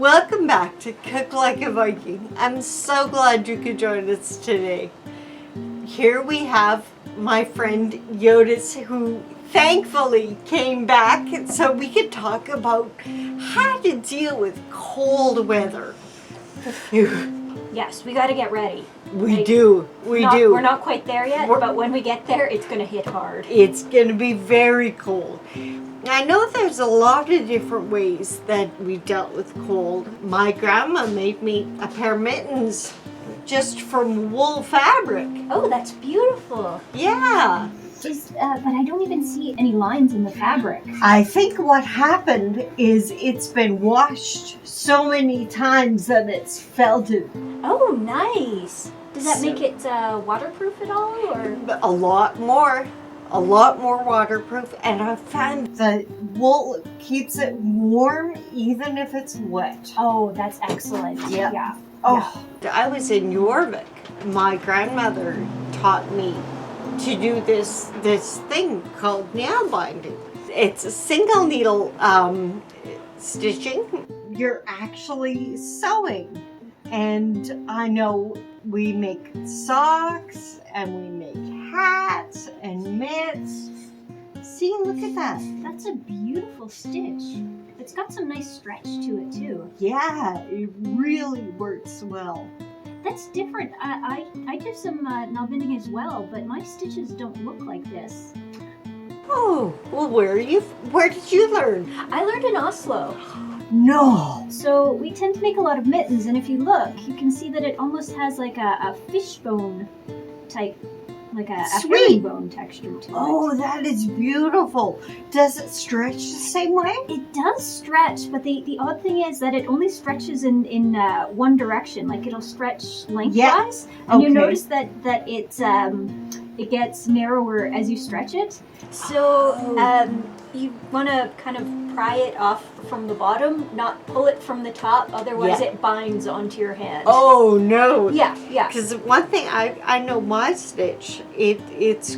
Welcome back to Cook Like a Viking. I'm so glad you could join us today. Here we have my friend Jodis, who thankfully came back so we could talk about how to deal with cold weather. Yes, we got to get ready. We do. We're not quite there yet, but when we get there, it's going to hit hard. It's going to be very cold. I know there's a lot of different ways that we dealt with cold. My grandma made me a pair of mittens just from wool fabric. Oh, that's beautiful. Yeah. But I don't even see any lines in the fabric. I think what happened is it's been washed so many times that it's felted. Oh, nice. Does that make it waterproof at all, or? A lot more waterproof, and I found the wool keeps it warm even if it's wet. Oh, that's excellent. Yeah. Oh, yeah. I was in Jorvik. My grandmother taught me to do this thing called Naalbinding. It's a single needle stitching. You're actually sewing, and I know we make socks and we make hats and mitts. See, look at that. That's a beautiful stitch. It's got some nice stretch to it too. Yeah, it really works well. That's different. I do some Naalbinding as well, but my stitches don't look like this. Oh, well, where did you learn? I learned in Oslo. No. So we tend to make a lot of mittens, and if you look, you can see that it almost has like a fishbone type, like a herringbone texture to it. Oh, that is beautiful. Does it stretch the same way? It does stretch, but the odd thing is that it only stretches in one direction. Like it'll stretch lengthwise, and you notice that it gets narrower as you stretch it. So you want to kind of pry it off from the bottom, not pull it from the top, otherwise it binds onto your hand. Oh no. Yeah. Because one thing I know my stitch, it's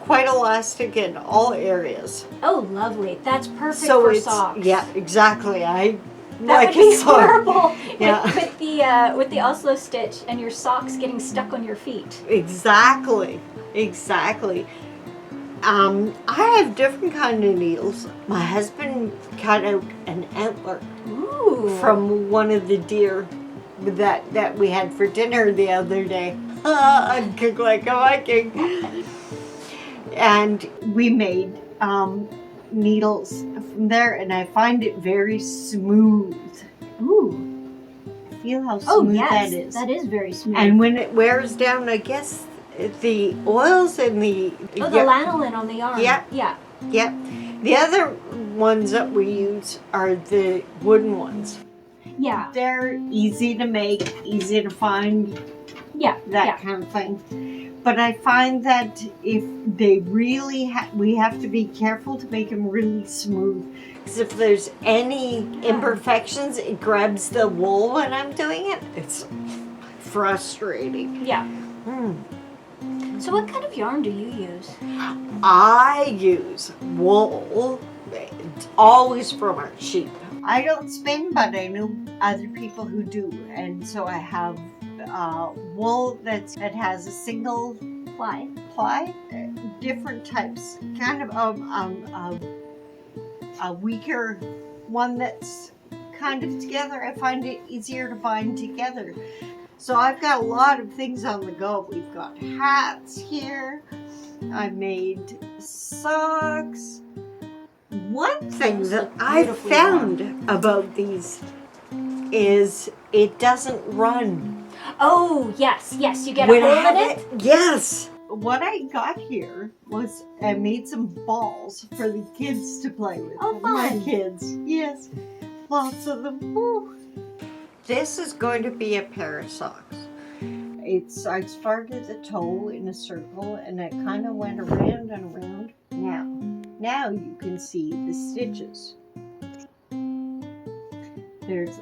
quite elastic in all areas. Oh, lovely. That's perfect for socks. Yeah, exactly. That would be horrible. Yeah. With the Oslo stitch and your socks getting stuck on your feet. Exactly. I have different kind of needles. My husband cut out an antler from one of the deer that we had for dinner the other day. Cook like a Viking. And we made needles from there, and I find it very smooth. Ooh. Feel how smooth that is. That is very smooth. And when it wears down, I guess the oils and the lanolin on the yarn. Yeah. The other ones that we use are the wooden ones. Yeah. They're easy to make, easy to find. That kind of thing. But I find that if they really we have to be careful to make them really smooth. Because if there's any imperfections, it grabs the wool when I'm doing it. It's frustrating. Yeah. So what kind of yarn do you use? I use wool. It's always from our sheep. I don't spin, but I know other people who do. And so I have wool that has a single ply, different types. Kind of a weaker one that's kind of together. I find it easier to bind together. So I've got a lot of things on the go. We've got hats here. I made socks. One thing that I found about these is it doesn't run. Oh, yes, you get a hole in it? Yes. What I got here was I made some balls for the kids to play with. Oh, fun. My kids. Yes. Lots of them. Ooh. This is going to be a pair of socks. I started at the toe in a circle, and I kind of went around and around. Now you can see the stitches. There's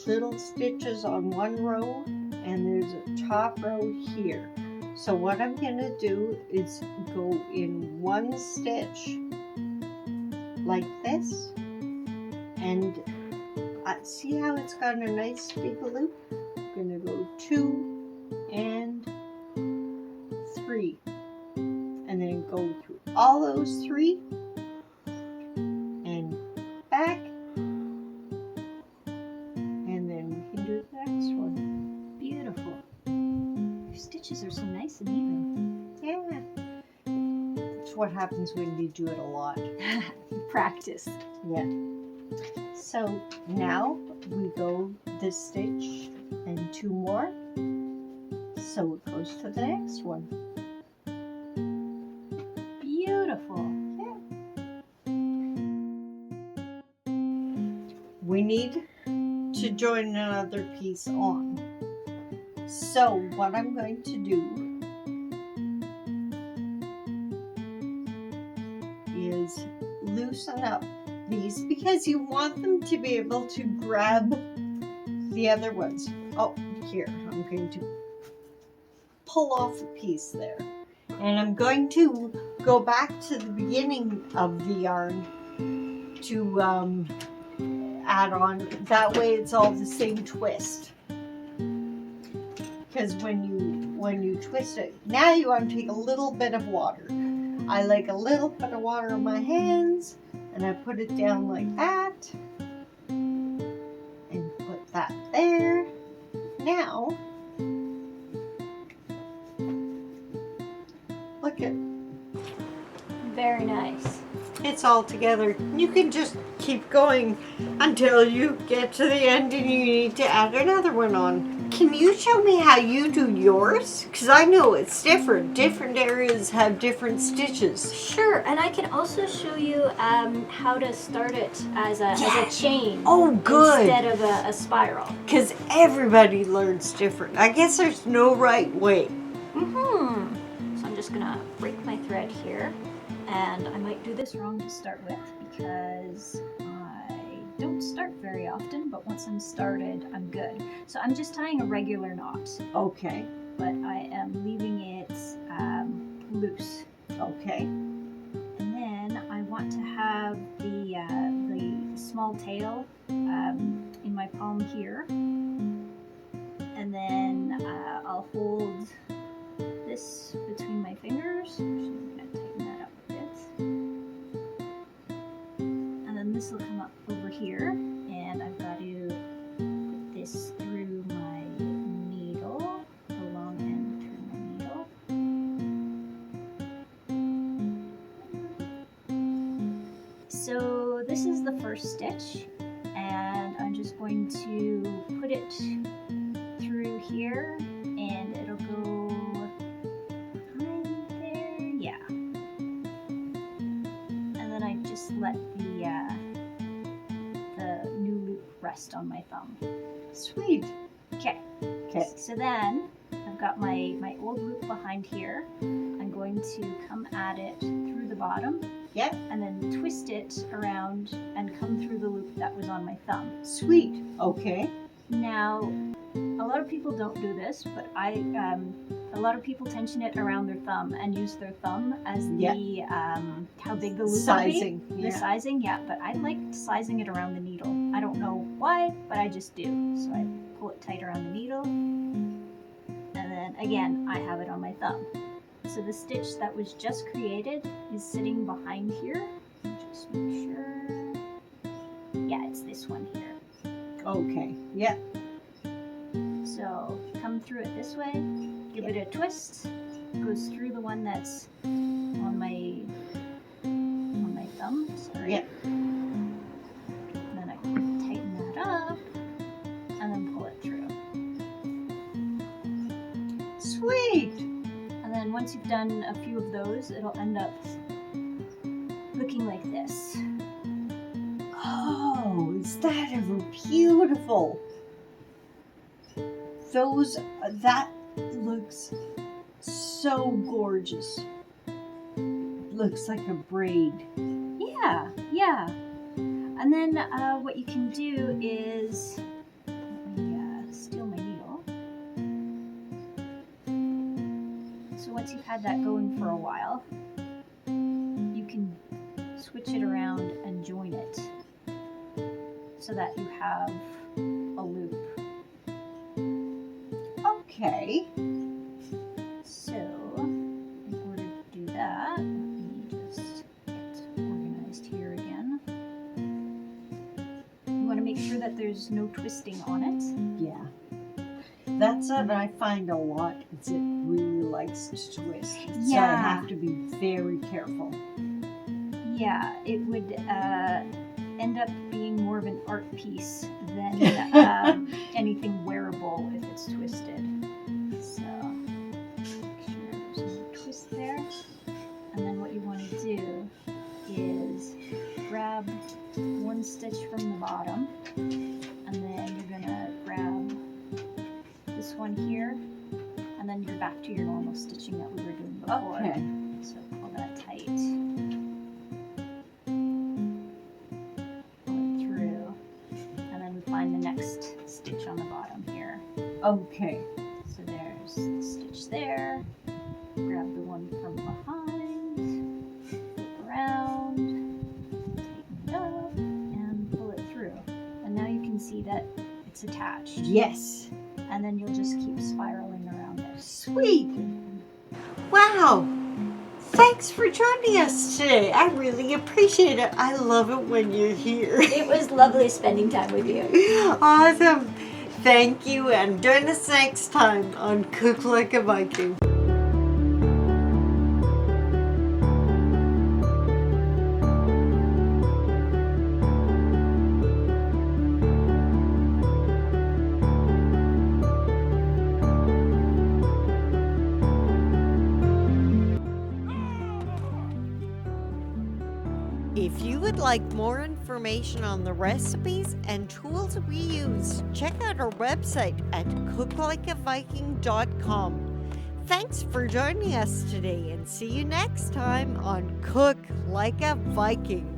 little stitches on one row, and there's a top row here. So what I'm going to do is go in one stitch like this, and see how it's got a nice big loop? I'm gonna go 2 and 3. And then go through all those 3 and back. And then we can do the next one. Beautiful. Your stitches are so nice and even. Yeah. That's what happens when you do it a lot. Practice. Yeah. So now we go this stitch and 2 more. So it goes to the next one. Beautiful. We need to join another piece on. So what I'm going to do is loosen up these because you want them to be able to grab the other ones. Oh, here, I'm going to pull off a piece there. And I'm going to go back to the beginning of the yarn to add on. That way it's all the same twist. Because when you twist it, now you want to take a little bit of water. I like a little bit of water on my hands, and I put it down like that, and put that there. Now, look at, Very nice. it's all together. You can just keep going until you get to the end and you need to add another one on. Can you show me how you do yours? Because I know it's different. Different areas have different stitches. Sure, and I can also show you how to start it as a chain. Oh, good. Instead of a spiral. Because everybody learns different. I guess there's no right way. So I'm just gonna break my thread here, and I might do this wrong to start with because I don't start very often, but once I'm started, I'm good. So I'm just tying a regular knot, Okay. but I am leaving it loose. Okay. And then I want to have the small tail in my palm here, and then I'll hold this between my fingers. Actually, I'm going to tighten that up a bit. And then this will come up over here, and I've got to put this through my needle, the long end through my needle. So this is the first stitch, and I'm just going to put it through here, and it'll go behind there, yeah. And then I just let the new loop rest on my thumb. Sweet. Okay. Okay. So then I've got my old loop behind here. I'm going to come at it through the bottom. Yep. And then twist it around and come through the loop that was on my thumb. Sweet. Okay. Now, a lot of people don't do this, but a lot of people tension it around their thumb and use their thumb as the how big the loop Sizing. will be. The sizing, yeah. But I like sizing it around the needle. I don't know why, but I just do. So I pull it tight around the needle, and then again I have it on my thumb. So the stitch that was just created is sitting behind here. Just make sure. Yeah, it's this one here. Okay. Yep. So come through it this way, give it a twist, goes through the one that's on my thumb. Sorry. Yep. Then I can tighten that up and then pull it through. Sweet. And then once you've done a few of those, it'll end up looking like this. Oh, is that ever beautiful? That looks so gorgeous. Looks like a braid. Yeah, yeah. And then what you can do is, let me steal my needle. So once you've had that going for a while, you can switch it around and join it. so that you have a loop. Okay. So, in order to do that, let me just get organized here again. You want to make sure that there's no twisting on it. Yeah. That's what I find a lot, is it really likes to twist. So I have to be very careful. Yeah, it would end up being more of an art piece than anything wearable if it's twisted. So make sure there's no twist there. And then what you want to do is grab one stitch from the bottom, and then you're gonna grab this one here, and then you're back to your normal stitching that we were doing before. Okay. So pull that tight. Find the next stitch on the bottom here. Okay. So there's the stitch there. Grab the one from behind, flip around, tighten it up, and pull it through. And now you can see that it's attached. Yes. And then you'll just keep spiraling around it. Sweet. Wow. Thanks for joining us today. I really appreciate it. I love it when you're here. It was lovely spending time with you. Awesome. Thank you, and join us next time on Cook Like a Viking. If you would like more information on the recipes and tools we use, check out our website at cooklikeaviking.com. Thanks for joining us today, and see you next time on Cook Like a Viking.